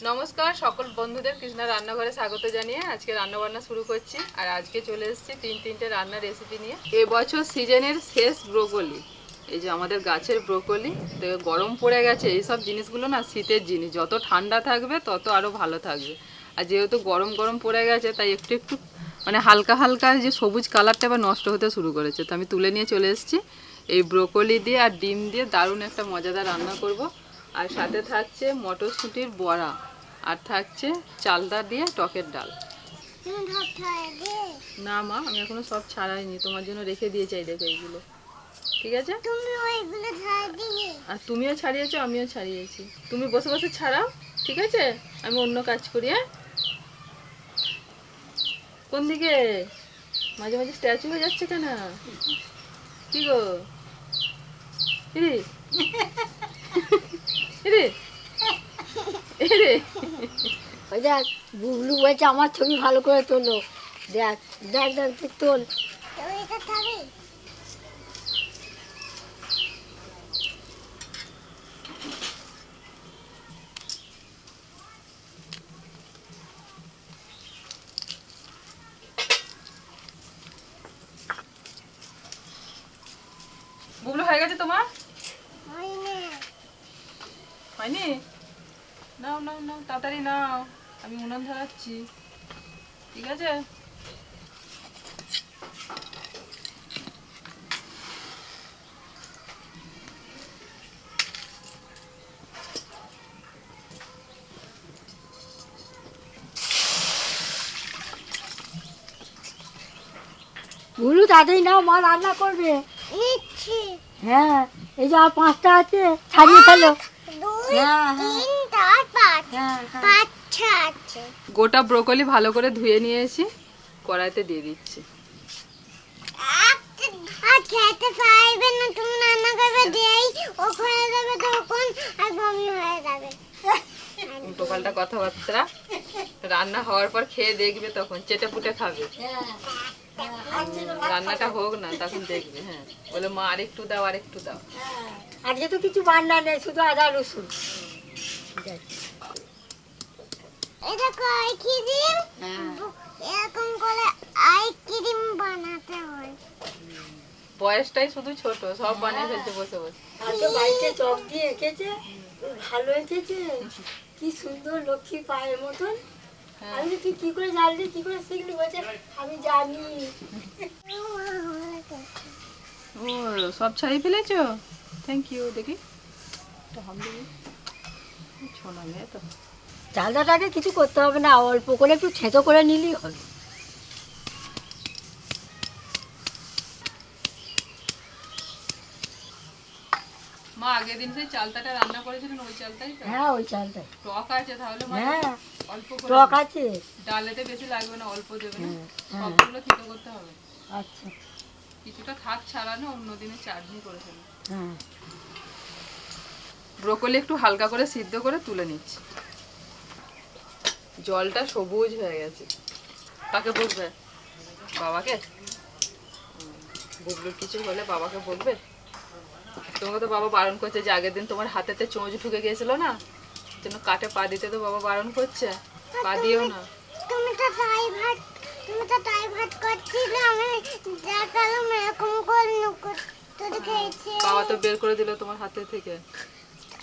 নমস্কার সকল বন্ধুদের কৃষ্ণা রান্নাঘরে স্বাগত জানিয়ে আজকে রান্নাবান্না শুরু করছি। আর আজকে চলে এসেছি তিনটে রান্নার রেসিপি নিয়ে। এবছর সিজনের শেষ ব্রোকলি, এই যে আমাদের গাছের ব্রোকলি। তো গরম পড়ে গেছে, এইসব জিনিসগুলো না শীতের জিনিস, যত ঠান্ডা থাকবে তত আরও ভালো থাকবে। আর যেহেতু গরম গরম পড়ে গেছে তাই একটু একটু মানে হালকা হালকা যে সবুজ কালারটা এবার নষ্ট হতে শুরু করেছে। তো আমি তুলে নিয়ে চলে এসেছি। এই ব্রোকলি দিয়ে আর ডিম দিয়ে দারুণ একটা মজাদার রান্না করব। আর সাথে থাকছে মটরশুঁটির বড়া, আর থাকছে চালদা দিয়ে টকের ডাল। না মা, আমি এখনো সব ছাড়াইনি, তোমার জন্য রেখে দিয়েছি। এই দেখো এইগুলো, ঠিক আছে? আর তুমিও ছাড়িয়েছো, আমিও ছাড়িয়েছি। তুমি বসে বসে ছাড়াও, ঠিক আছে? আমি অন্য কাজ করি। হ্যাঁ, কোন দিকে মাঝে মাঝে স্ট্যাচু হয়ে যাচ্ছে কেন? কি গো রে রে রে? ওই দেখ, বুবলু বলছে আমার ছবি ভালো করে তোলো। দেখ দেখ দেখ তুই তোল। বুবলু হয়ে গেছে তোমার? হয়নি? নাও নাও নাও, তাড়াতাড়ি নাও, আমি উনান ধরাচ্ছি, ঠিক আছে? বুবলু তাড়াতাড়ি নাও, মা রান্না করবে। হ্যাঁ, এই যে আর 5টা আছে, ছাড়িয়ে ফেলো। গোটা ব্রোকলি ভালো করে ধুয়ে নিয়েছি, কড়াইতে দিয়ে দিচ্ছি। খেতে পারবে না, তুমি রান্না করবে, দেই ও হয়ে যাবে তখন আর বমি হয়ে যাবে। উল্টো পাল্টা কথাবার্তা, রান্না হওয়ার পর খেয়ে দেখবে, তখন চেটে পুটে খাবে। রান্নাটা হোক না, তখন দেখবে। হ্যাঁ, বলে মা আরেকটু দাও, আরেকটু দাও। আজকে তো কিছু বান্না নেই, শুধু আদা রসুন। এটা কয় ক্রিম, এরকম করে ক্রিম বানাতে হয়। বয়সটাই শুধু ছোট, সব বানিয়ে ফেলছে বসে বসে। আর তো বাড়িতে চক দিয়ে এঁকেছে, ভালো এঁকেছে, কি সুন্দর লক্ষ্মী পায়ের মতন। আমি তুই কি করে জানলি, কি করে শিখলি? বলছে আমি জানি। ও, সব ছাড়িয়ে ফেলেছো? Thank you. দেখি ছোনা মেয়ে তো। চালটাকে কিছু করতে হবে না, অল্প করে একটু ছেঁচো করে নিলেই হবে। মা আগের দিন সেই চালতাটা রান্না করেছিলেন, ওই চালটাই তো? হ্যাঁ, ওই চালটাই। টক আছে তাহলে? হ্যাঁ, অল্প করে টক আছে। ডালেতে বেশি লাগবে না, অল্প দেবে না। হ্যাঁ। সবগুলো খেতে করতে হবে। আচ্ছা। কিছুটা থাক ছাড়ানো, অন্যদিনে চাটনি করে ফেলি। হ্যাঁ, ব্রোকলি একটু হালকা করে সিদ্ধ করে তুলে নিচ্ছি। জলটা সবুজ হয়ে গেছে। কাকে বলবে? বাবাকে? বুবলুর কিছু হলে বাবাকে বলবে? তোমাকে তো বাবা বারণ করছে, যে আগের দিন তোমার হাতেতে চোঁচ ঢুকে গিয়েছিল না, জন্য কাটে পা দিতে তো বাবা বারণ করছে। পা দিও না। তুমি তো তাই ভাত করছিলে, আমি দেখালাম এরকম করে নুকুর তুলে খেয়েছে। বাবা তো বের করে দিল তোমার হাতে থেকে।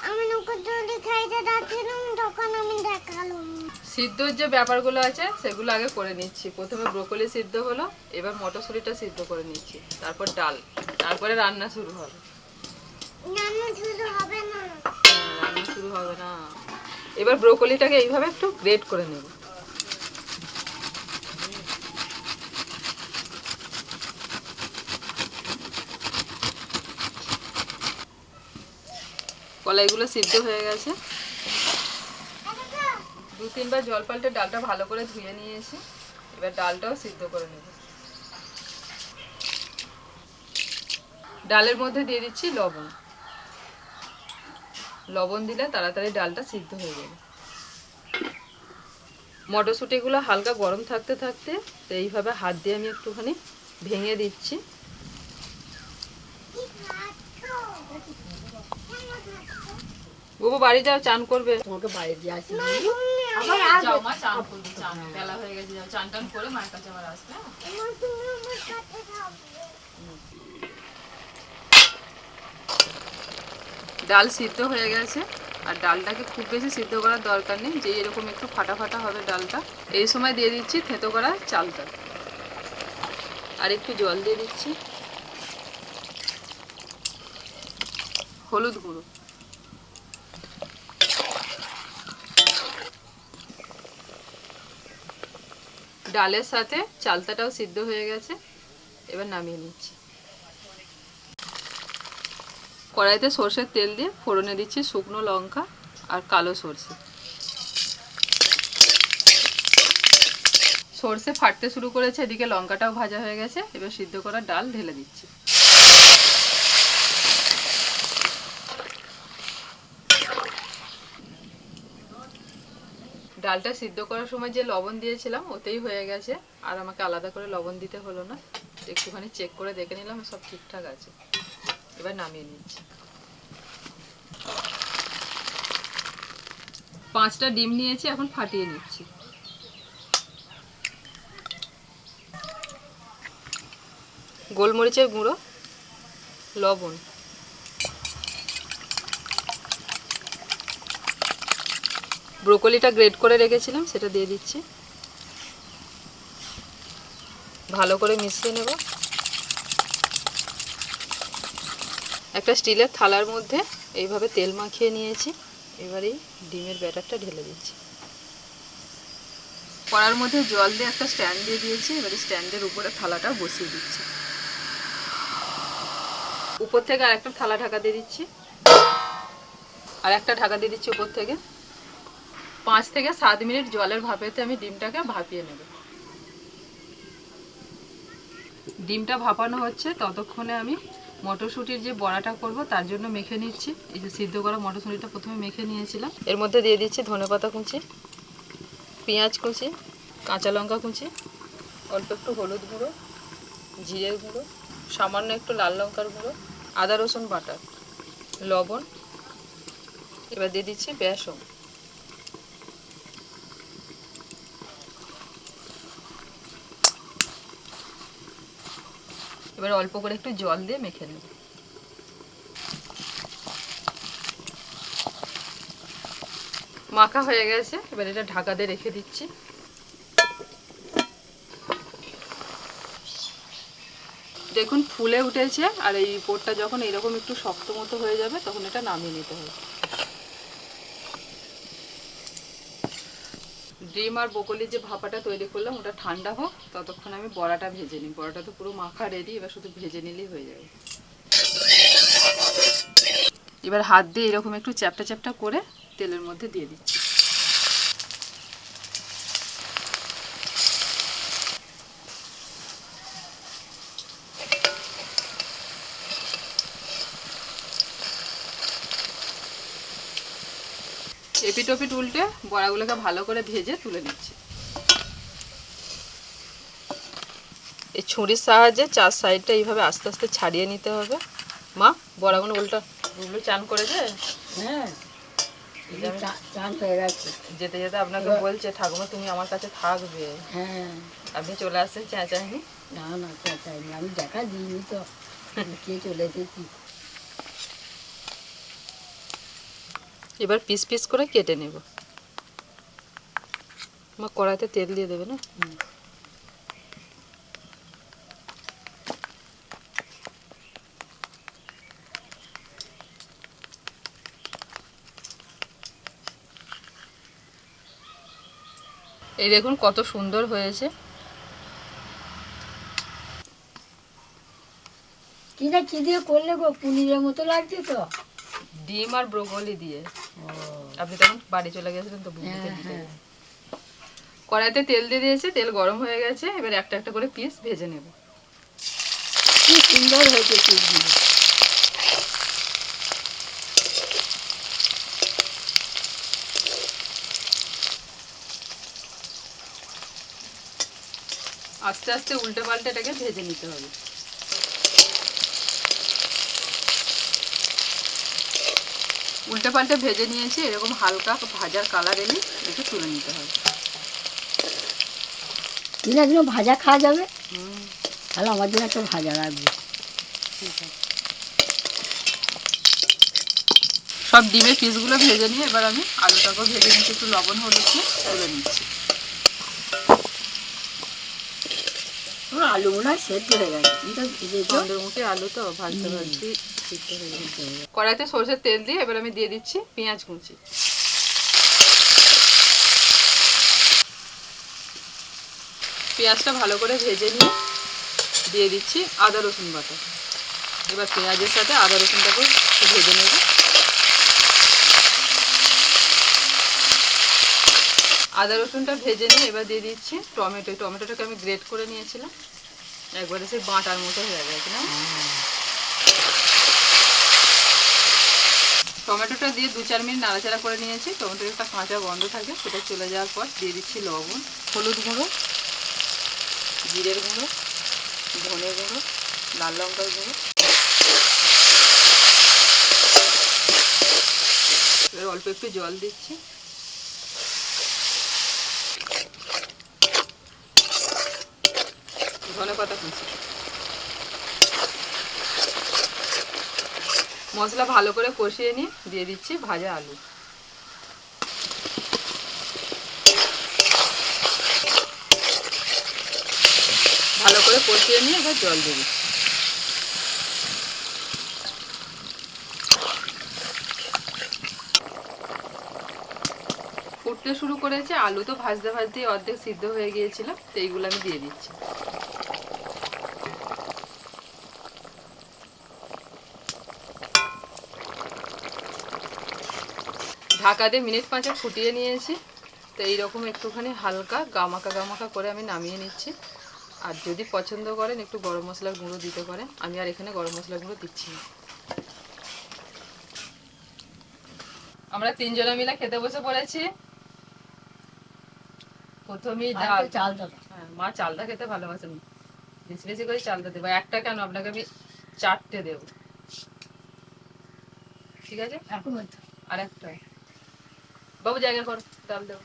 আমি নুকুর তুলে খাইতে ডাকছিলাম, তখন আমি দেখালাম। সিদ্ধর যে ব্যাপারগুলো আছে সেগুলো আগে করে নিচ্ছি। প্রথমে ব্রোকলি সিদ্ধ হলো, এবার মটরশুঁটিটা সিদ্ধ করে নিচ্ছি, তারপর ডাল, তারপরে রান্না শুরু হবে। রান্না শুরু হবে না? রান্না শুরু হবে না। এবার ব্রোকলিটাকে এইভাবে একটু গ্রেট করে নেব। কলাইগুলো সিদ্ধ হয়ে গেছে। 2-3 বার জল পাল্টে ডালটা ভালো করে ধুয়ে নিয়েছি। এবার ডালটাও সিদ্ধ করে নেব। ডালের মধ্যে দিয়ে দিচ্ছি লবণ। লবণ দিলে তাড়াতাড়ি ডালটা সিদ্ধ হয়ে যাবে। মটরশুঁটিগুলো হালকা গরম থাকতে থাকতে এইভাবে হাত দিয়ে আমি একটুখানি ভেঙে দিচ্ছি। বুবু বাড়ি যাও, চান করবে। তোমাকে বাড়ি দিয়ে আসি তুমি আবার যাও আসবে। মা, চান করবে, চান বেলা হয়ে গেছে, যাও চান টান করে মায়ের কাছে আবার আসবে। তুমি আমার সাথে থাকবে। ডাল সিদ্ধ হয়ে গেছে, আর ডালটাকে খুব বেশি সিদ্ধ করার দরকার নেই, যে এরকম একটু ফাটা ফাটা হবে ডালটা। এই সময় দিয়ে দিচ্ছি থেঁতো করা চালটা, আর একটু জল দিয়ে দিচ্ছি, হলুদ গুঁড়ো, ডালের সাথে চালতাটাও সিদ্ধ হয়ে গেছে। এবার নামিয়ে নিচ্ছি। কড়াইতে সর্ষের তেল দিয়ে ফোড়নে দিচ্ছি শুকনো লঙ্কা আর কালো সর্ষে। সর্ষে ফাটতে শুরু করেছে, এদিকে লঙ্কাটাও ভাজা হয়ে গেছে। এবার সিদ্ধ করা ডাল ঢেলে দিচ্ছি। ডালটা সিদ্ধ করার সময় যে লবণ দিয়েছিলাম ওতেই হয়ে গেছে, আর আমাকে আলাদা করে লবণ দিতে হলো না। একটুখানি চেক করে দেখে নিলাম সব ঠিকঠাক আছে। এবার নামিয়ে নিচ্ছি। 5টা ডিম নিয়েছি, এখন ফাটিয়ে নিচ্ছি। গোলমরিচের গুঁড়ো, লবণ, ব্রোকলিটা গ্রেট করে রেখেছিলাম সেটা দিয়ে দিচ্ছি। ভালো করে মিশিয়ে নেব। একটা স্টিলের থালার মধ্যে এইভাবে তেল মাখিয়ে নিয়েছি। এবারে ডিমের ব্যাটারটা ঢেলে দিচ্ছি। কড়ার মধ্যে জল দিয়ে একটা স্ট্যান্ড দিয়ে দিয়েছি। এবারে স্ট্যান্ডের উপরে থালাটা বসিয়ে দিচ্ছি। উপর থেকে আরেকটা থালা ঢাকা দিয়ে দিচ্ছি, আর একটা ঢাকা দিয়ে দিচ্ছি উপর থেকে। 5 থেকে 7 মিনিট জলের ভাপেতে আমি ডিমটাকে ভাপিয়ে নেব। ডিমটা ভাপানো হচ্ছে, ততক্ষণে আমি মটরশুঁটির যে বড়াটা করব তার জন্য মেখে নিচ্ছি। এই যে সিদ্ধ করা মটরশুঁটিটা প্রথমে মেখে নিয়েছিলাম, এর মধ্যে দিয়ে দিচ্ছি ধনেপাতা কুচি, পেঁয়াজ কুচি, কাঁচা লঙ্কা কুচি, অল্প একটু হলুদ গুঁড়ো, জিরের গুঁড়ো, সামান্য একটু লাল লঙ্কার গুঁড়ো, আদা রসুন বাটা, লবণ। এবার দিয়ে দিচ্ছি বেসন। এবার অল্প করে একটু জল দিয়ে মেখে নেব। মাখা হয়ে গেছে, এবার এটা ঢাকা দিয়ে রেখে দিচ্ছি। দেখুন ফুলে উঠেছে, আর এই পোরটা যখন এরকম একটু শক্ত মতো হয়ে যাবে তখন এটা নামিয়ে নিতে হবে। ডিম আর ব্রোকলি যে ভাপাটা তৈরি করলাম ওটা ঠান্ডা হোক, ততক্ষণ আমি বড়াটা ভেজে নিই। বড়াটা তো পুরো মাখা রেডি, এবার শুধু ভেজে নিলেই হয়ে যাবে। এবার হাত দিয়ে এরকম একটু চ্যাপটা চ্যাপটা করে তেলের মধ্যে দিয়ে দিচ্ছি। এপিট ওপিট উল্টে বড়াগুলোকে ভালো করে ভেজে তুলে নিচ্ছি। এই ছুরির সাহায্যে 4 সাইডটা এইভাবে আস্তে আস্তে ছাড়িয়ে নিতে হবে। মা বড়াগুলো উল্টা বুবলু চান করেছে? হ্যাঁ, চান হয়ে গেছে। যেতে যেতে আপনাকে বলছে ঠাকুমা তুমি আমার কাছে থাকবে। হ্যাঁ, আপনি চলে আসছেন চেঁচায়নি? না না চাইনি, আমি দেখা দিইনি তো, কে চলে এসেছি। এবার পিস পিস করে কেটে নেব। মা কড়াইতে তেল দিয়ে দেবে না? এই দেখুন কত সুন্দর হয়েছে। কি না কি দিয়ে করলে গো, পনিরের মতো লাগছে তো। ডিম আর ব্রোকলি দিয়ে। আপনি তখন বাড়ি চলে গেছিলেন তো বুবলিকে দিতে। কড়াইতে তেল দিয়ে দিয়েছে, তেল গরম হয়ে গেছে। এবার একটা একটা করে পিস ভেজে নেব। কি সুন্দর হয়েছে পিসগুলো। আস্তে আস্তে উল্টে পাল্টে এটাকে ভেজে নিতে হবে। উল্টে পাল্টে ভেজে নিয়েছি, এরকম হালকা ভাজার কালার এলে একটু তুলে নিতে হবে। দিনের দিনও ভাজা খাওয়া যাবে, হুম, তাহলে আমার জন্য একটা ভাজা রাখবে। ঠিক আছে। সব ডিমের পিসগুলো ভেজে নিয়ে এবার আমি আলুটাকেও ভেজে নিচ্ছি, একটু লবণ হলুদ দিয়ে তুলে নিচ্ছি। আমার আলু মনে হয় সেদ্ধ হয়ে গেছে, এটা ভেজেছো? চন্দ্রমুখী আলু তো ভাজতে ভাজতে সিদ্ধ হয়ে গেছে। কড়াইতে সরষের তেল দিয়ে এবার আমি দিয়ে দিচ্ছি পেঁয়াজ কুচি। পেঁয়াজটা ভালো করে ভেজে নিয়ে দিয়ে দিচ্ছি আদা রসুন বাটা। এবার পেঁয়াজের সাথে আদা রসুনটাকে একটু ভেজে নেব। আদা রসুনটা ভেজে নিয়ে এবার দিয়ে দিচ্ছি টমেটো। টমেটোটাকে আমি গ্রেট করে নিয়েছিলাম, একবারে সেই বাটার মতো হয়ে গেছে না। টমেটোটা দিয়ে 2-4 মিনিট নাড়াচাড়া করে নিয়েছি। টমেটোর একটা কাঁচা গন্ধ থাকে, সেটা চলে যাওয়ার পর দিয়ে দিচ্ছি লবণ, হলুদ গুঁড়ো, জিরের গুঁড়ো, ধনে গুঁড়ো, লাল লঙ্কার গুঁড়ো। এবার অল্প একটু জল দিচ্ছি। ধনেপাতা কুচি। মশলা ভালো করে কষিয়ে নিয়ে দিয়ে দিচ্ছি ভাজা আলু। ভালো করে কষিয়ে নিয়ে এবার জল দিয়ে দিচ্ছি। ফুটতে শুরু করেছে, আলু তো ভাজতে ভাজতেই অর্ধেক সিদ্ধ হয়ে গিয়েছিল, তো এইগুলো আমি দিয়ে দিচ্ছি। ঢাকা দিয়ে মিনিট 5 ফুটিয়ে নিয়েছি। তো এইরকম একটুখানি হালকা গামাকা গামাকা করে আমি নামিয়ে নিচ্ছি। আর যদি পছন্দ করেন একটু গরম মশলার গুঁড়ো দিতে পারেন, আমি আর এখানে গরম মশলার গুঁড়ো দিচ্ছি না। আমরা 3 জনে মিলে খেতে বসে পড়েছি। প্রথমেই ডাল। চাল দাও। হ্যাঁ, মা চালটা খেতে ভালোবাসেন, বেশি বেশি করে চালটা দেবো। একটা কেন, আপনাকে আমি 4টে দেবো, ঠিক আছে? এখন আর একটা বাবু জায়গা কর, ডাল দেবো।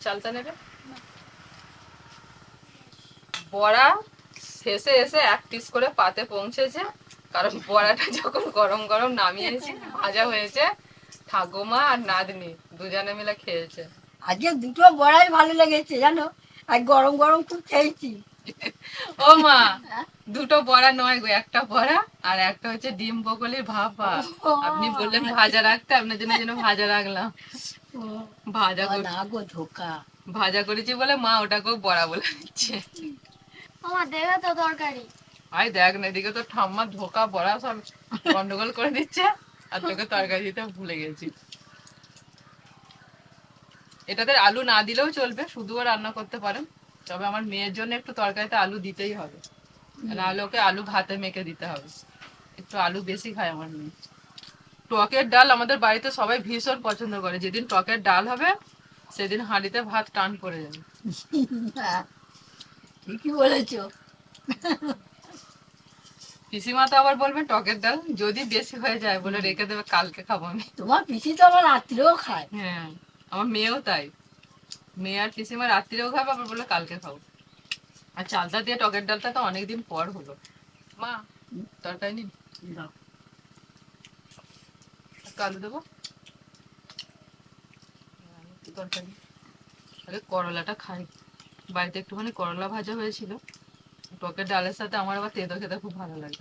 চালটা নেবে। বড়া শেষে এসে 1 পিস করে পাতে পৌঁছেছে, কারণ বড়াটা যখন গরম গরম নামিয়েছি, ভাজা হয়েছে, ঠাকুমা আর নাতনি দুজনে মিলে খেয়েছে। আজকে দুটো বড়াই ভালো লেগেছে জানো, আর গরম গরম খুব খেয়েছি। ও মা, দুটো বড়া নয় গো, একটা বড়া আর একটা হচ্ছে ডিম বকলির ভাপা। আপনি বললেন ভাজা রাখতে, আপনার জন্য যেন ভাজা রাখলাম। ভাজা না গো ধোকা। ভাজা করেছি বলে মা ওটাকেও বড়া বলে দিচ্ছে। আমার দেবে তো তরকারি। আই দেখ না, এদিকে তো ঠাম্মা ধোকা বড়া সব গন্ডগোল করে দিচ্ছে, আর তোকে তরকারি দিতে ভুলে গেছি। এটাতে আলু না দিলেও চলবে, শুধুও রান্না করতে পারেন, তবে আমার মেয়ের জন্য একটু তরকারিতে আলু দিতেই হবে, নাহলে ওকে আলু ভাতে মেখে দিতে হবে। একটু আলু বেশি খায় আমার মেয়ে। টকের ডাল আমাদের বাড়িতে সবাই ভীষণ পছন্দ করে। যেদিন টকের ডাল হবে সেদিন হাঁড়িতে ভাত টান পড়ে যাবে। ঠিকই বলেছো। পিসিমা তো আবার বলবে টকের ডাল যদি বেশি হয়ে যায় বলে রেখে দেবে, কালকে খাবো আমি। তোমার পিসি তো আমার রাত্রেও খায়। হ্যাঁ, আমার মেয়েও তাই। মেয়ে আর পিসিমা রাত্রিরেও খাবে, আবার বলে কালকে খাবো। আর চালটা দিয়ে টকের ডালটা তো অনেকদিন পর হলো। মা তরকারি নিন, দাও। আলু দেবো তরকারি। আরে করলাটা খাই, বাড়িতে একটুখানি করলা ভাজা হয়েছিল, টকের ডালের সাথে আমার আবার তেঁতো খেতে খুব ভালো লাগে।